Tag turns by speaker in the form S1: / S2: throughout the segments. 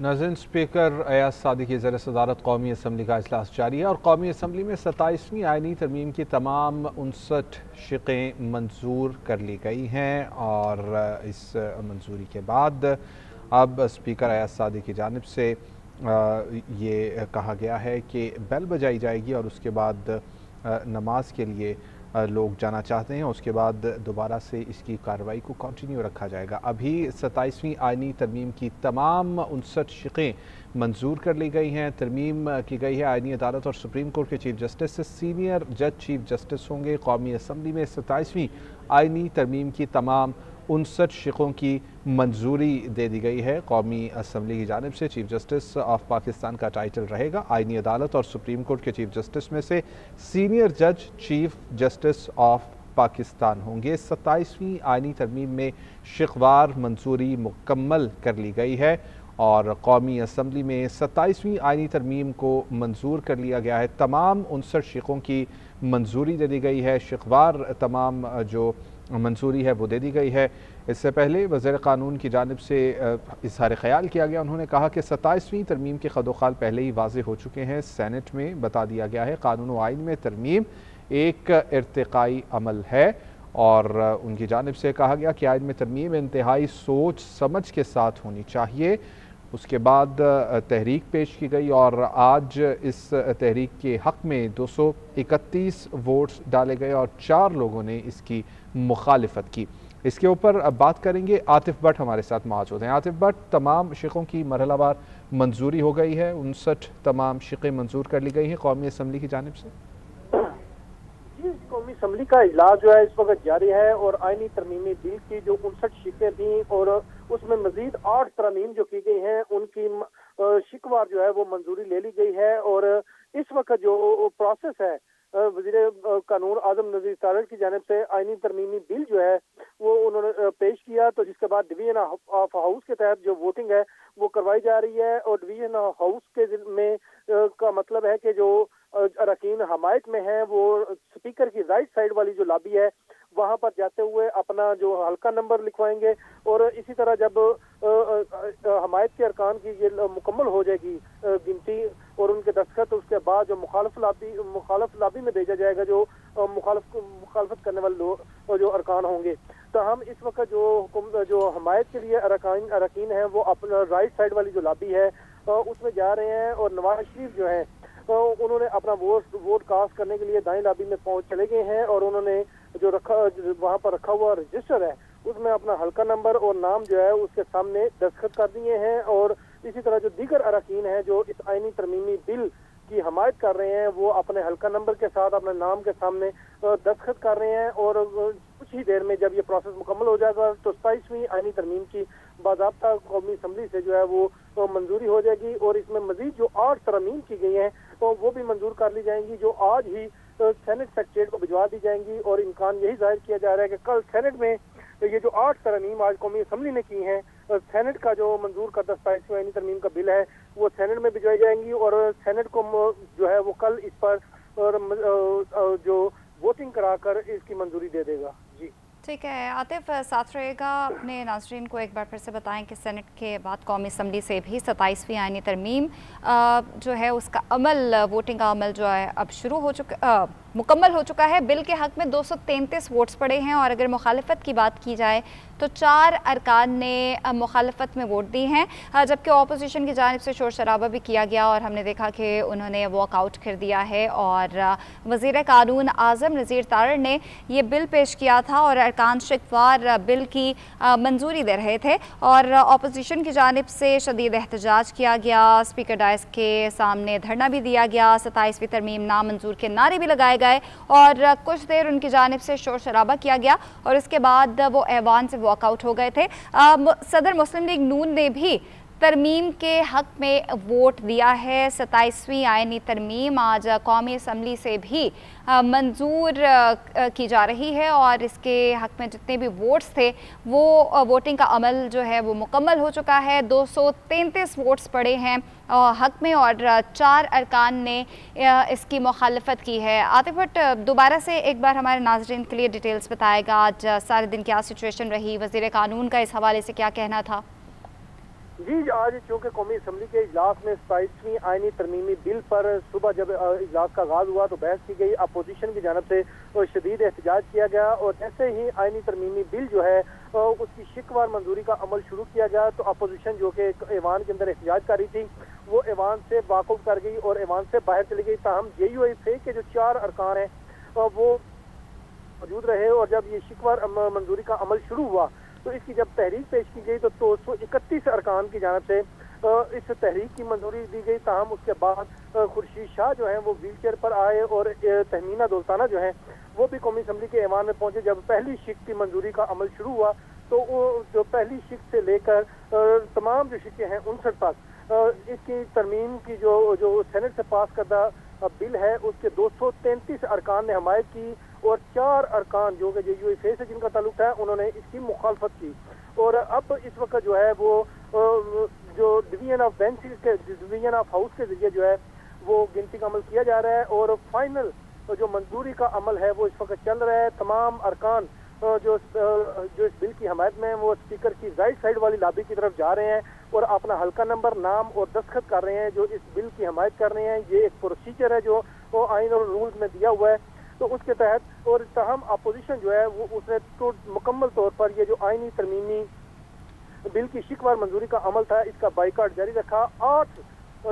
S1: नाज़रीन, स्पीकर अयाज सादी की ज़र सदारत कौमी असम्बली का इजलास जारी है और कौमी असम्बली में 27वीं आइनी तरमीम की तमाम 59 शिक़ें मंजूर कर ली गई हैं और इस मंजूरी के बाद अब स्पीकर अयाज सादी की जानिब से ये कहा गया है कि बेल बजाई जाएगी और उसके बाद नमाज के लिए लोग जाना चाहते हैं, उसके बाद दोबारा से इसकी कार्रवाई को कंटिन्यू रखा जाएगा। अभी 27वीं आइनी तरमीम की तमाम 59 शिक़ें मंजूर कर ली गई हैं। तरमीम की गई है आइनी अदालत और सुप्रीम कोर्ट के चीफ जस्टिस से सीनियर जज चीफ जस्टिस होंगे। कौमी असम्बली में 27वीं आइनी तरमीम की तमाम 59 शिक़ों की मंजूरी दे दी गई है। कौमी असम्बली की जानिब से चीफ जस्टिस ऑफ पाकिस्तान का टाइटल रहेगा। आइनी अदालत और सुप्रीम कोर्ट के चीफ जस्टिस में से सीनियर जज चीफ जस्टिस ऑफ पाकिस्तान होंगे। 27वीं आइनी तरमीम में शिक़वार मंजूरी मुकम्मल कर ली गई है और कौमी असम्बली में 27वीं आइनी तरमीम को मंजूर कर लिया गया है। तमाम 59 शिक़ों की मंजूरी दे दी गई है। शिक़वार तमाम जो मंजूरी है वो दे दी गई है। इससे पहले वज़ीर क़ानून की जानिब से इज़हार ख़याल किया गया। उन्होंने कहा कि 27वीं तरमीम के ख़दोख़ाल पहले ही वाज़ेह हो चुके हैं। सेनेट में बता दिया गया है क़ानून व आइन में तरमीम एक इर्तिक़ाई अमल है और उनकी जानिब से कहा गया कि आइन में तरमीम इंतहाई सोच समझ के साथ होनी चाहिए। उसके बाद तहरीक पेश की गई और आज इस तहरीक के हक़ में 231 वोट्स डाले गए और 4 लोगों ने इसकी मुखालिफत की। इसके ऊपर अब बात करेंगे। आतिफ भट्ट हमारे साथ मौजूद हैं। आतिफ भट्ट, तमाम शिक़ों की मरहलावार मंजूरी हो गई है, 59 तमाम शिक़ें मंजूर कर ली गई हैं कौमी असम्बली की जानिब से।
S2: जी, कौमी असम्बली का इजलास जो है इस वक्त जारी है और आइनी तरमीमी बिल की जो 59 शिक़ें थी और उसमें मजीद 8 तरमीम जो की गई हैं उनकी शिकवार जो है वो मंजूरी ले ली गई है और इस वक्त जो प्रोसेस है वज़ीर कानून आज़म नज़ीर तारड़ की जानिब से आइनी तरमीमी बिल जो है वो उन्होंने पेश किया, तो जिसके बाद डिवीजन ऑफ हाउस के तहत जो वोटिंग है वो करवाई जा रही है और डिवीजन हाउस के में का मतलब है कि जो अरकान हमायत में है वो स्पीकर की राइट साइड वाली जो लॉबी है वहां पर जाते हुए अपना जो हल्का नंबर लिखवाएंगे और इसी तरह जब हमायत के अरकान की ये मुकम्मल हो जाएगी गिनती और उनके दस्तखत, उसके बाद जो मुखालफ लॉबी में भेजा जाएगा जो मुखालफत करने वाले लोग जो अरकान होंगे। तो हम इस वक्त जो हमायत के लिए अरकान हैं वो अपना राइट साइड वाली जो लॉबी है उसमें जा रहे हैं और नवाज शरीफ जो है उन्होंने अपना वोट कास्ट करने के लिए दाएं लॉबी में पहुंच चले गए हैं और उन्होंने जो वहां पर रखा हुआ रजिस्टर है उसमें अपना हल्का नंबर और नाम जो है उसके सामने दस्तखत कर दिए हैं और इसी तरह जो दीगर अरकान हैं जो इस आइनी तरमीमी बिल की हमायत कर रहे हैं वो अपने हल्का नंबर के साथ अपने नाम के सामने दस्तखत कर रहे हैं और कुछ ही देर में जब ये प्रोसेस मुकम्मल हो जाएगा तो 27वीं आइनी तरमीम की बाज़ाब्ता कौमी असम्बली से जो है वो मंजूरी हो जाएगी और इसमें मजीद जो 8 तरमीम की गई हैं तो वो भी मंजूर कर ली जाएंगी जो आज ही सेनेट सेक्रेटरीट को भिजवा दी जाएंगी और इम्कान यही जाहिर किया जा रहा है कि कल सेनेट में ये जो 8 तरमीम आज कौमी असम्बली ने की हैं सेनेट का जो मंजूर करदा 27वीं आइनी तरमीम का बिल है वो सेनेट में भिजवाई जाएंगी और सेनेट को जो है वो कल इस पर जो वोटिंग कराकर इसकी मंजूरी दे देगा। जी
S3: ठीक है आतिफ, साथ रहेगा। अपने नाज़रीन को एक बार फिर से बताएं कि सेनेट के बाद कौमी असम्बली से भी 27वीं आइनी तरमीम जो है उसका अमल, वोटिंग का अमल जो है अब शुरू हो चुका, मुकम्मल हो चुका है। बिल के हक़ में 233 वोट्स पड़े हैं और अगर मुखालफत की बात की जाए तो 4 अरकान ने मुखालफत में वोट दी हैं, जबकि अपोजिशन की जानिब से शोर शराबा भी किया गया और हमने देखा कि उन्होंने वॉकआउट कर दिया है और वज़ीर कानून आज़म नज़ीर तारड़ ने ये बिल पेश किया था और अरकान शिकवार बिल की मंजूरी दे रहे थे और अपोजिशन की जानिब से शदीद एहतजाज किया गया। स्पीकर डायस के सामने धरना भी दिया गया, 27वीं तरमीम नामंजूर के नारे भी लगाए गए और कुछ देर उनकी जानिब से शोर शराबा किया गया और इसके बाद वो ऐवान से वॉकआउट हो गए थे। सदर मुस्लिम लीग नून ने भी तरमीम के हक़ में वोट दिया है। 27वीं आइनी तरमीम आज कौमी असम्बली से भी मंजूर की जा रही है और इसके हक़ में जितने भी वोट्स थे वो वोटिंग का अमल जो है वो मुकम्मल हो चुका है। 233 वोट्स पड़े हैं हक़ में और 4 अरकान ने इसकी मुखालफत की है। आतिफ भट्ट, दोबारा से एक बार हमारे नाज़रीन के लिए डिटेल्स बताएगा, आज सारे दिन क्या सिचुएशन रही, वज़ीर कानून का इस हवाले से क्या कहना था?
S2: जी, आज चूंकि कौमी असम्बली के इजलास में 27वीं आईनी तरमीमी बिल पर सुबह जब इजलास का आगाज हुआ तो बहस की गई, अपोजिशन की जानब से शदीद एहतजाज किया गया और जैसे ही आईनी तरमीमी बिल जो है उसकी शिकवार मंजूरी का अमल शुरू किया गया तो अपोजिशन जो कि ऐवान के अंदर एहतजाज कर रही थी वो ऐवान से वाकआउट कर गई और ऐवान से बाहर चली गई। ताहम JUIF के जो 4 अरकान हैं वो मौजूद रहे और जब ये शिकवार मंजूरी का अमल शुरू हुआ तो इसकी जब तहरीक पेश की गई तो 231 अरकान की जानब से इस तहरीक की मंजूरी दी गई। ताहम उसके बाद खुर्शीद शाह जो है वो व्हील चेयर पर आए और तहमीना दोस्ताना जो है वो भी कौमी असम्बली के ऐवान में पहुंचे। जब पहली शिक की मंजूरी का अमल शुरू हुआ तो वो जो पहली शिक से लेकर तमाम जो शिकें हैं 59 तक इसकी तरमीम की जो सेनेट से पास करदा बिल है उसके 233 अरकान ने हमायत की और 4 अरकान जो कि JUIF से जिनका ताल्लुक है उन्होंने इसकी मुखालफत की। और अब इस वक्त जो है वो जो डिवीजन ऑफ बेंच के डिवीजन ऑफ हाउस के जरिए जो है वो गिनती का अमल किया जा रहा है और फाइनल जो मंजूरी का अमल है वो इस वक्त चल रहा है। तमाम अरकान जो इस बिल की हमायत में वो स्पीकर की राइट साइड वाली लॉबी की तरफ जा रहे हैं और अपना हल्का नंबर, नाम और दस्तखत कर रहे हैं जो इस बिल की हमायत कर रहे हैं। ये एक प्रोसीजर है जो आइन और रूल्स में दिया हुआ है तो उसके तहत और तहम अपोजिशन जो है वो उसने तो मुकम्मल तौर पर ये जो आइनी तरमीमी बिल की शिकवार मंजूरी का अमल था इसका बाइकाट जारी रखा। 8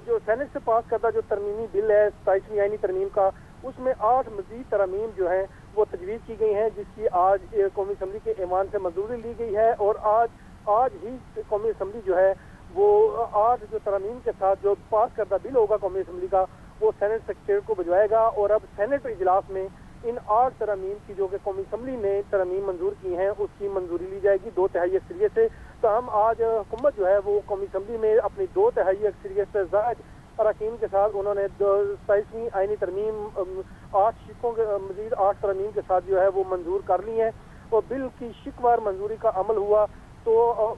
S2: जो सेनेट से पास करता जो तरमीमी बिल है 27वीं आइनी तरमीम का उसमें 8 मजीद तरमीम जो है वो तजवीज़ की गई हैं जिसकी आज कौमी असम्बली के ऐवान से मंजूरी ली गई है और आज ही कौमी असम्बली जो है वो 8 जो तरमीम के साथ जो पास करदा बिल होगा कौमी असम्बली का वो सेनेट सेक्रेटरी को भिजवाएगा और अब सेनेट इजलास में इन 8 तरमीम की जो कि कौमी असम्बली ने तरमीम मंजूर की हैं उसकी मंजूरी ली जाएगी 2/3 अक्सरियत से। तो हम आज हुकूमत जो है वो कौमी असम्बली में अपनी 2/3 अक्सरियत से ज़ायद अरकान के साथ उन्होंने 27वीं आइनी तरमीम 8 शिकों के मजीद 8 तरमीम के साथ जो है वो मंजूर कर ली है और बिल की शिकवार मंजूरी का अमल हुआ। तो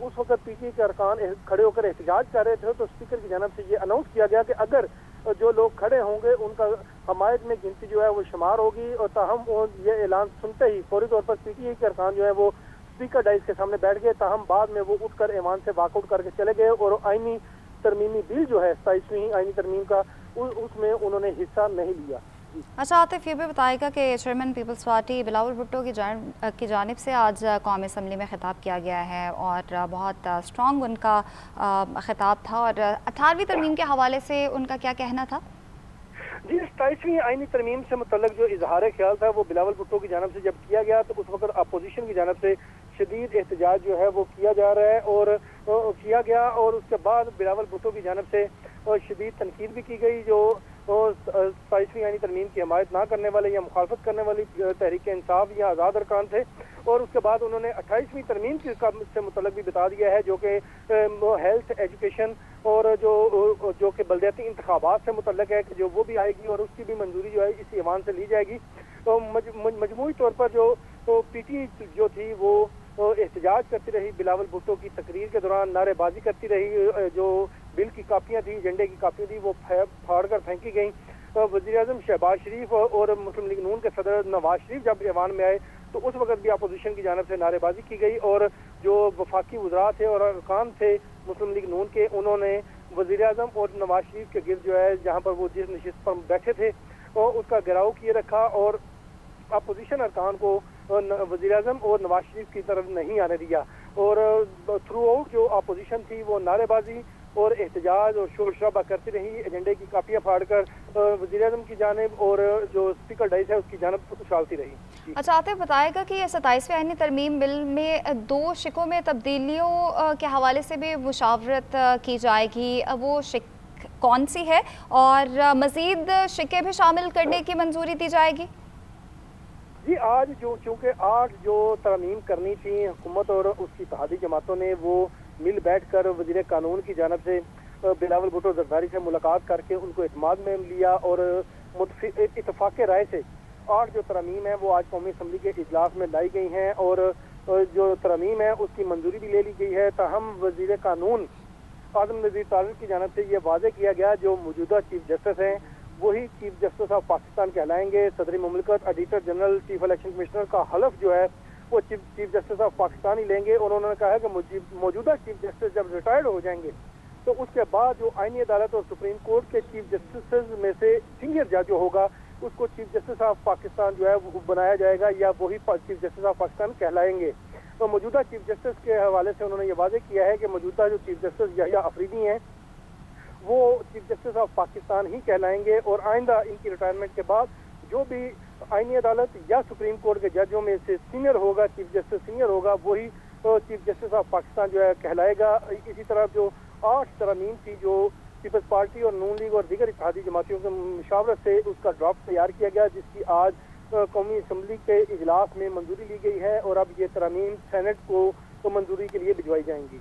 S2: उस वक्त PTI के अरकान खड़े होकर एहतजाज कर रहे थे तो स्पीकर की जानब से ये अनाउंस किया गया कि अगर जो लोग खड़े होंगे उनका हमायत में गिनती जो है वो शुमार होगी और ताहम ये ऐलान सुनते ही फौरी तौर पर PTI के अरकान जो है वो स्पीकर डाइस के सामने बैठ गए। ताहम बाद में वो उठकर ऐवान से वाकआउट करके चले गए और आइनी तरमीमी बिल जो है 27वीं आइनी तरमीम का उसमें उन्होंने हिस्सा नहीं लिया।
S3: अच्छा आतिफ, ये भी बताएगा कि chairman People's Party Bilawal Bhutto की जानिब से आज कौमी असम्बली में खिताब किया गया है और बहुत स्ट्रॉन्ग उनका खिताब था और 18वीं तरमीम के हवाले से उनका क्या कहना था?
S2: जी, 27वीं आइनी तरमीम से मुतल्लिक जो इजहार ख्याल था वो बिलावल भुट्टो की जानब से जब किया गया तो उस वक्त अपोजिशन की जानब से शदीद एहतजाज जो है वो किया जा रहा है और किया गया और उसके बाद बिलावल भुट्टो की जानब से शदीद तनकीद भी की गई जो 27वीं आइनी तरमीम की हमायत ना करने वाले या मुखालफत करने वाली तहरीक इंसाफ या आज़ाद अरकान थे। और उसके बाद उन्होंने 28वीं तरमीम से मुतल्लिक भी बता दिया है जो कि हेल्थ, एजुकेशन और जो कि बलदियाती इंतखाबात से मुतल्लिक है कि जो वो भी आएगी और उसकी भी मंजूरी जो है इस ऐवान से ली जाएगी। तो मजमूई तौर पर जो PTI जो थी वो एहतजाज करती रही, बिलावल भुट्टो की तकरीर के दौरान नारेबाजी करती रही, जो बिल की कापियाँ थी, एजेंडे की कापियाँ थी वो फाड़ कर फेंकी गई। वज़ीर आज़म शहबाज शरीफ और मुस्लिम लीग नून के सदर नवाज शरीफ जब ऐवान में आए तो उस वक्त भी अपोजिशन की जानब से नारेबाजी की गई और जो वफाकी वज़रा थे और अरकान थे मुस्लिम लीग नून के उन्होंने वज़ीर आज़म और नवाज शरीफ के गिर्द जो है जहाँ पर वो जिस नशिस्त पर बैठे थे और उसका घेराव किए रखा और अपोजिशन अरकान को वज़ीर आज़म और नवाज शरीफ की तरफ नहीं आने दिया और थ्रू आउट जो अपोजिशन थी वो नारेबाजी और एहतजाज और शोर शराबा करती रही, एजेंडे की कापियाँ फाड़कर वज़ीर आज़म की जानिब और जो स्पीकर डाइस है उसकी जानिब उछालती रही।
S3: अच्छा आतिफ, बताएगा कि 27वीं आइनी तरमीम बिल में 2 शिकों में तब्दीलियों के हवाले से भी मुशावरत की जाएगी, वो शिक कौन सी है और मज़ीद शिकें भी शामिल करने की मंजूरी दी जाएगी?
S2: जी, आज चूँकि 8 जो तरमीम करनी थी हुकूमत और उसकी इत्तेहादी जमातों ने वो मिल बैठकर वज़ीर कानून की जानब से बिलावल भुट्टो जरदारी से मुलाकात करके उनको इत्माद में लिया और इत्तफाक़ राय से 8 जो तरमीम है वो आज कौमी असम्बली के इजलास में लाई गई हैं और जो तरमीम है उसकी मंजूरी भी ले ली गई है। ताहम वज़ीर कानून आज़म नज़ीर तारिक की जानब से ये वाज़े किया गया जो मौजूदा चीफ जस्टिस हैं वही चीफ जस्टिस ऑफ पाकिस्तान कहलाएंगे। सदरी मुमलिकत, auditor general, chief election commissioner का हलफ जो है वो चीफ जस्टिस ऑफ पाकिस्तान ही लेंगे। और उन्होंने कहा है कि मौजूदा चीफ जस्टिस जब रिटायर्ड हो जाएंगे तो उसके बाद जो आईनी अदालत और सुप्रीम कोर्ट के चीफ जस्टिस में से सीनियर जज जो होगा उसको चीफ जस्टिस ऑफ पाकिस्तान जो है वो बनाया जाएगा, या वही चीफ जस्टिस ऑफ पाकिस्तान कहलाएंगे। तो मौजूदा चीफ जस्टिस के हवाले से उन्होंने ये वाजे किया है कि मौजूदा जो चीफ जस्टिस यहिया अफरीदी हैं वो चीफ जस्टिस ऑफ पाकिस्तान ही कहलाएंगे, और आइंदा इनकी रिटायरमेंट के बाद जो भी आईनी अदालत या सुप्रीम कोर्ट के जजों में से सीनियर होगा, चीफ जस्टिस सीनियर होगा, वही चीफ जस्टिस ऑफ पाकिस्तान जो है कहलाएगा। इसी तरह जो 8 तरमीम थी जो पीपल्स पार्टी और नून लीग और दीगर इत्तेहादी जमातियों के मुशावरत से उसका ड्राफ्ट तैयार किया गया, जिसकी आज कौमी असम्बली के इजलास में मंजूरी ली गई है, और अब ये तरमीम सेनेट को मंजूरी के लिए भिजवाई जाएंगी।